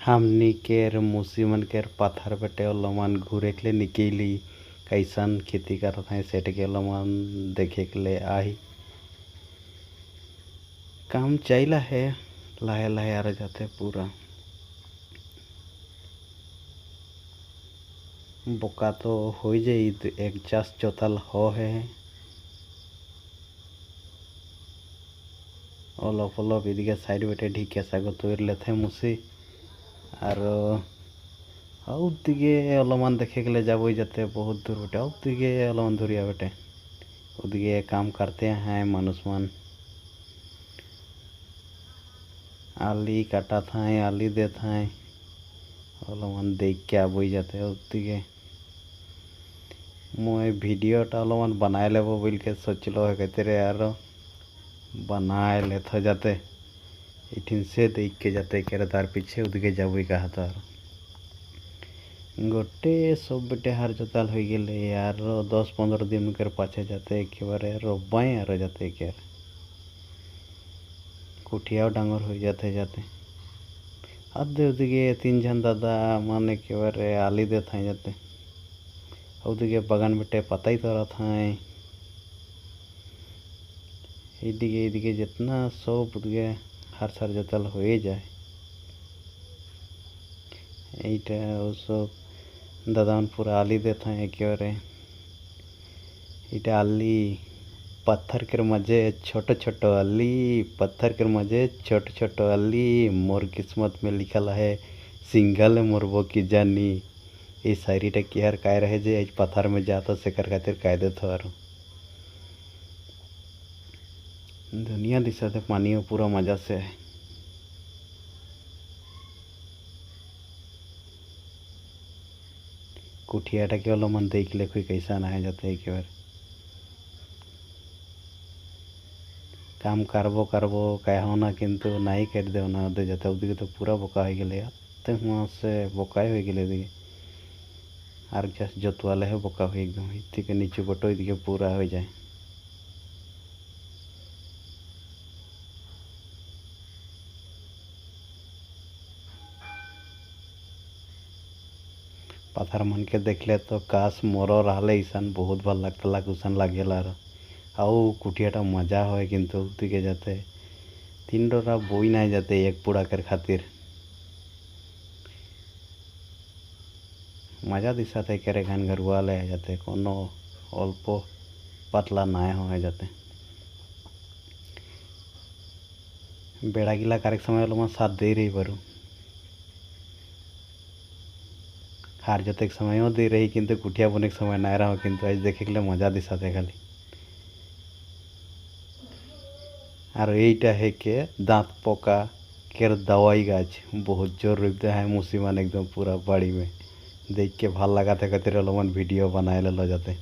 हमनी केर मुसी मन केर पत्थर बेटे ओलमान घूरे के लिए निकली कैसन खेती करत हैं सेट के ओलमान देखे के लिए आई काम चला है लाहे लाहे आ जाते पूरा बोका तो हो जाई एक चास चौथल हो है অলপ অলপ এদিকে সাইড বেটে ঢিকে সাগো তৈরি লেথে মুসি আর ওদিকে অলমান দেখে গেলে যাবই যাতে बहुत दूर बेटे ওদিকে অলমান ধরিয়া बेटे ওদিকে काम करते हैं मनुष्यमान आली काटा था आली दे था অলমান देख के आबई जाते ওদিকে मैं वीडियोटा অলমান बनाए लेबो बोल के सोचलो है कहते रे यार बनाए लेते जाते इठिन से देख के जाते के तार पीछे उदिके जाबई कहा तार गोटे सब बेटे हार जोताल हो गए यार 10-15 दिन कर पाछे जाते एकेबारे रबाई आरो जाते के कुटियाओ डांगर हो जाते जाते आधे उदिके 3 जन दादा मान एकेबारे आली दे था जाते उदिके बागान बेटे पता ही तोरा था एदिके एदिके जितना सब उदिके हार सार जोताल हो जाए এইটা सब दादा पूरा आली देता है एकेबारे इटा आली पत्थर के मजे छोटो छोटो आली पत्थर के मजे छोटो छोटो आली मोर किस्मत में लिखल है सिंगल मोरबो की जानी ये शायरीटा की यार काय रहे जे पत्थर में जाता से कर खातिर कायदे थोर दुनिया दिशा से पानी पूरा मजा से है कुठियाटा के मन देख ले कोई कैसा ना है जाते एक बार काम करबो करबो कह होना किंतु नहीं कर दे ना दे जाते उदिके तो पूरा बोका हो गए तो वहाँ से बोका हो गए दिखे और जस्ट जोतवाले है बोका हो एकदम इतने के नीचे बटो दिखे पूरा हो जाए पत्थर मन के देखले तो काश मोरो रहले ईसान बहुत भल लगता उसान लागेला आउ कुटियाटा मजा है किंतु दिखे जाते 3 डोरा बोई ना जाते एक पुड़ा कर खातिर मजा दिशा थे करे खान घर वाले आ जाते कोनो अल्प पतला नाय हो जाते बेड़ा गिला कारक समय वालों साथ दे रही बारू हार जोते समय दे रही किंतु कुटिया बने समय ना रहा किंतु आज देखे के लिए मजा दिशा थे खाली और यहीटा है के दाँत पोका केर दवाई गाछ बहुत जोर रुपते हैं मुसीमान एकदम पूरा बाड़ी में देख के भल लगा था कहते वीडियो बनाए लो जाते